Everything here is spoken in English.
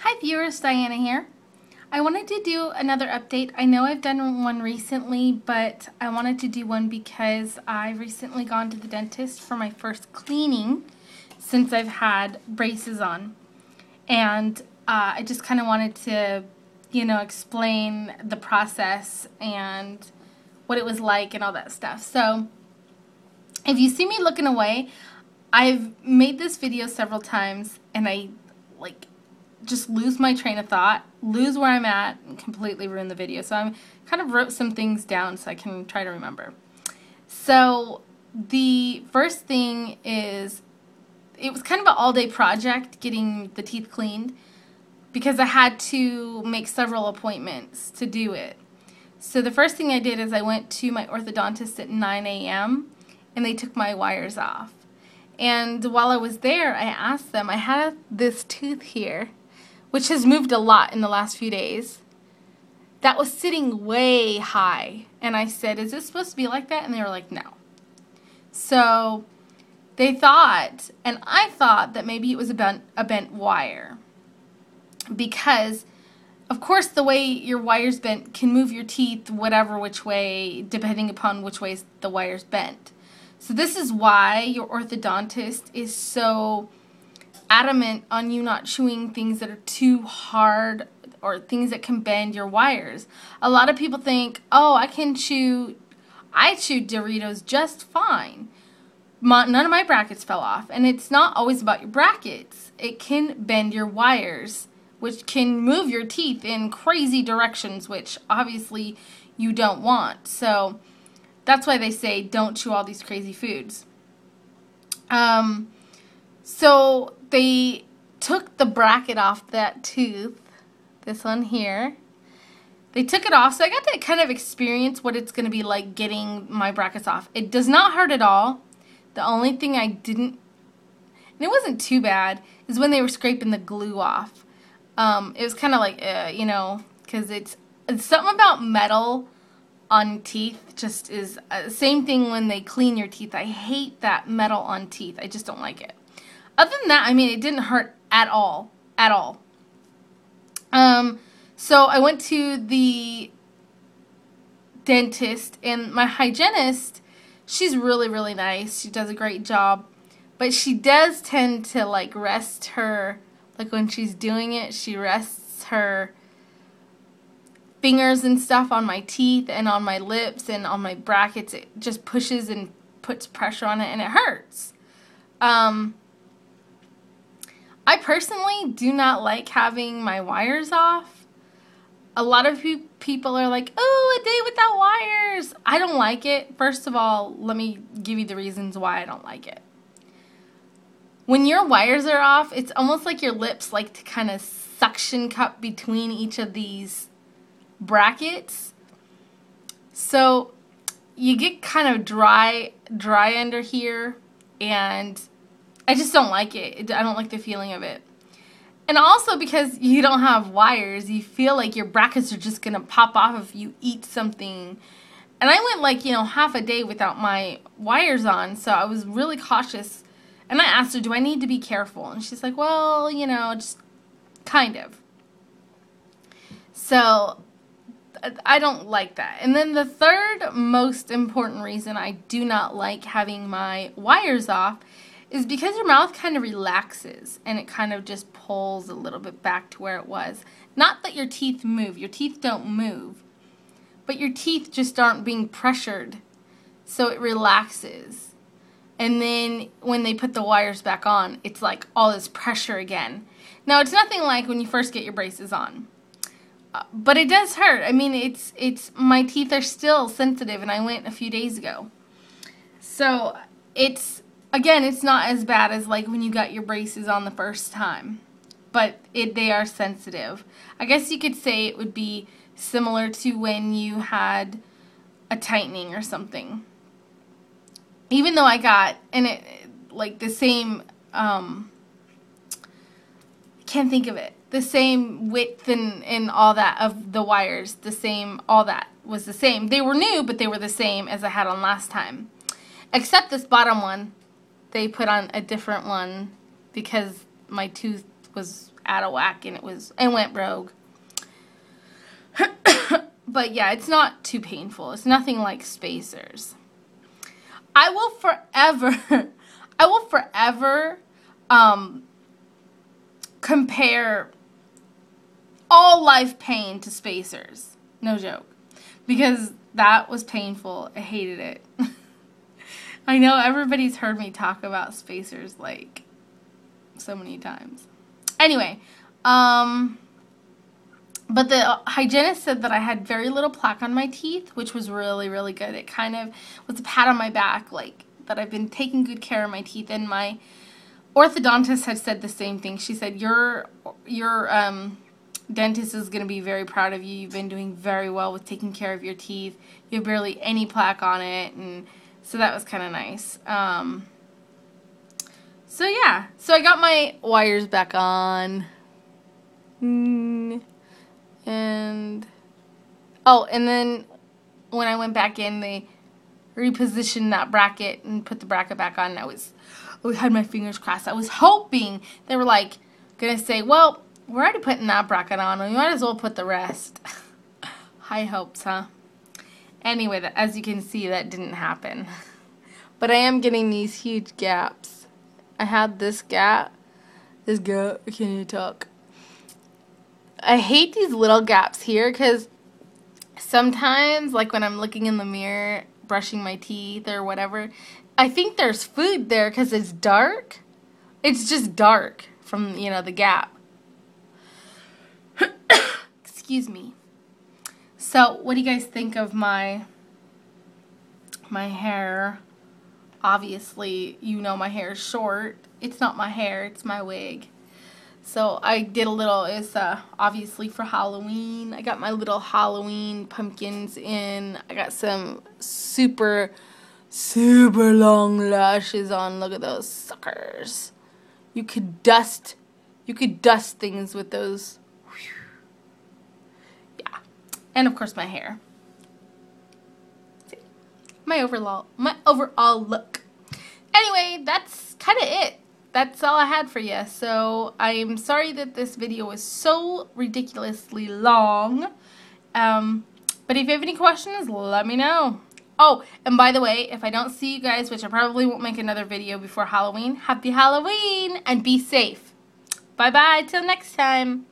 Hi viewers, Diana here. I wanted to do another update. I know I've done one recently, but I wanted to do one because I've recently gone to the dentist for my first cleaning since I've had braces on. And I just kind of wanted to, explain the process and what it was like and all that stuff. So if you see me looking away, I've made this video several times and I just lose my train of thought, lose where I'm at, and completely ruin the video. So I kind of wrote some things down so I can try to remember. So the first thing is, it was kind of an all-day project getting the teeth cleaned because I had to make several appointments to do it. So the first thing I did is I went to my orthodontist at 9 a.m. and they took my wires off. And while I was there, I asked them, I had this tooth here, which has moved a lot in the last few days, that was sitting way high. And I said, is this supposed to be like that? And they were like, no. So they thought, and I thought, that maybe it was a bent wire. Because, of course, the way your wire's bent can move your teeth whatever which way, depending upon which way the wire's bent. So this is why your orthodontist is so adamant on you not chewing things that are too hard or things that can bend your wires. A lot of people think, oh, I chewed Doritos just fine. None of my brackets fell off. And it's not always about your brackets. It can bend your wires, which can move your teeth in crazy directions, which obviously you don't want. So that's why they say don't chew all these crazy foods. So they took the bracket off that tooth, this one here. They took it off, so I got to kind of experience what it's going to be like getting my brackets off. It does not hurt at all. The only thing I didn't, and it wasn't too bad, is when they were scraping the glue off. It was kind of like, because it's something about metal on teeth just is same thing when they clean your teeth. I hate that metal on teeth. I just don't like it. Other than that, I mean, it didn't hurt at all. At all. So I went to the dentist, and my hygienist, she's really, really nice. She does a great job. But she does tend to, rest her, when she's doing it, she rests her fingers and stuff on my teeth and on my lips and on my brackets. It just pushes and puts pressure on it, and it hurts. I personally do not like having my wires off. A lot of people are like, oh, a day without wires. I don't like it. First of all, let me give you the reasons why I don't like it. When your wires are off, it's almost like your lips like to kind of suction cup between each of these brackets. So you get kind of dry under here, and I just don't like it. I don't like the feeling of it. And also because you don't have wires, you feel like your brackets are just going to pop off if you eat something. And I went half a day without my wires on, so I was really cautious. And I asked her, do I need to be careful? And she's like, well, just kind of. So I don't like that. And then the third most important reason I do not like having my wires off is because your mouth kind of relaxes and it kind of just pulls a little bit back to where it was. Not that your teeth move. Your teeth don't move. But your teeth just aren't being pressured. So it relaxes. And then when they put the wires back on, it's like all this pressure again. Now, it's nothing like when you first get your braces on. But it does hurt. I mean, it's my teeth are still sensitive, and I went a few days ago. So again, it's not as bad as when you got your braces on the first time, but they are sensitive. I guess you could say it would be similar to when you had a tightening or something. Even though I got, the same, can't think of it, the same width and all that of the wires, the same, all that was the same. They were new, but they were the same as I had on last time. Except this bottom one, they put on a different one because my tooth was out of whack and it went rogue. But yeah, it's not too painful. It's nothing like spacers. I will forever compare all life pain to spacers. No joke. Because that was painful. I hated it. I know everybody's heard me talk about spacers like so many times. Anyway, but the hygienist said that I had very little plaque on my teeth, which was really, really good. It kind of was a pat on my back, like that I've been taking good care of my teeth. And my orthodontist had said the same thing. She said, your dentist is going to be very proud of you. You've been doing very well with taking care of your teeth. You have barely any plaque on it. And so that was kind of nice. So yeah, so I got my wires back on. And then when I went back in, they repositioned that bracket and put the bracket back on. I had my fingers crossed. I was hoping they were like gonna say, well, we're already putting that bracket on, we might as well put the rest. High hopes, huh? Anyway, as you can see, that didn't happen. But I am getting these huge gaps. I had this gap. This gap, can you talk? I hate these little gaps here because sometimes, like when I'm looking in the mirror, brushing my teeth or whatever, I think there's food there because it's dark. It's just dark from, the gap. Excuse me. So, what do you guys think of my hair? Obviously, my hair is short. It's not my hair, it's my wig. So I did a little, it's obviously for Halloween. I got my little Halloween pumpkins in. I got some super, super long lashes on. Look at those suckers. You could dust things with those. Yeah. And of course my hair. See? My overall look. Anyway, that's kind of it. That's all I had for you. So I'm sorry that this video was so ridiculously long. But if you have any questions, let me know. Oh, and by the way, if I don't see you guys, which I probably won't make another video before Halloween, happy Halloween and be safe. Bye-bye till next time.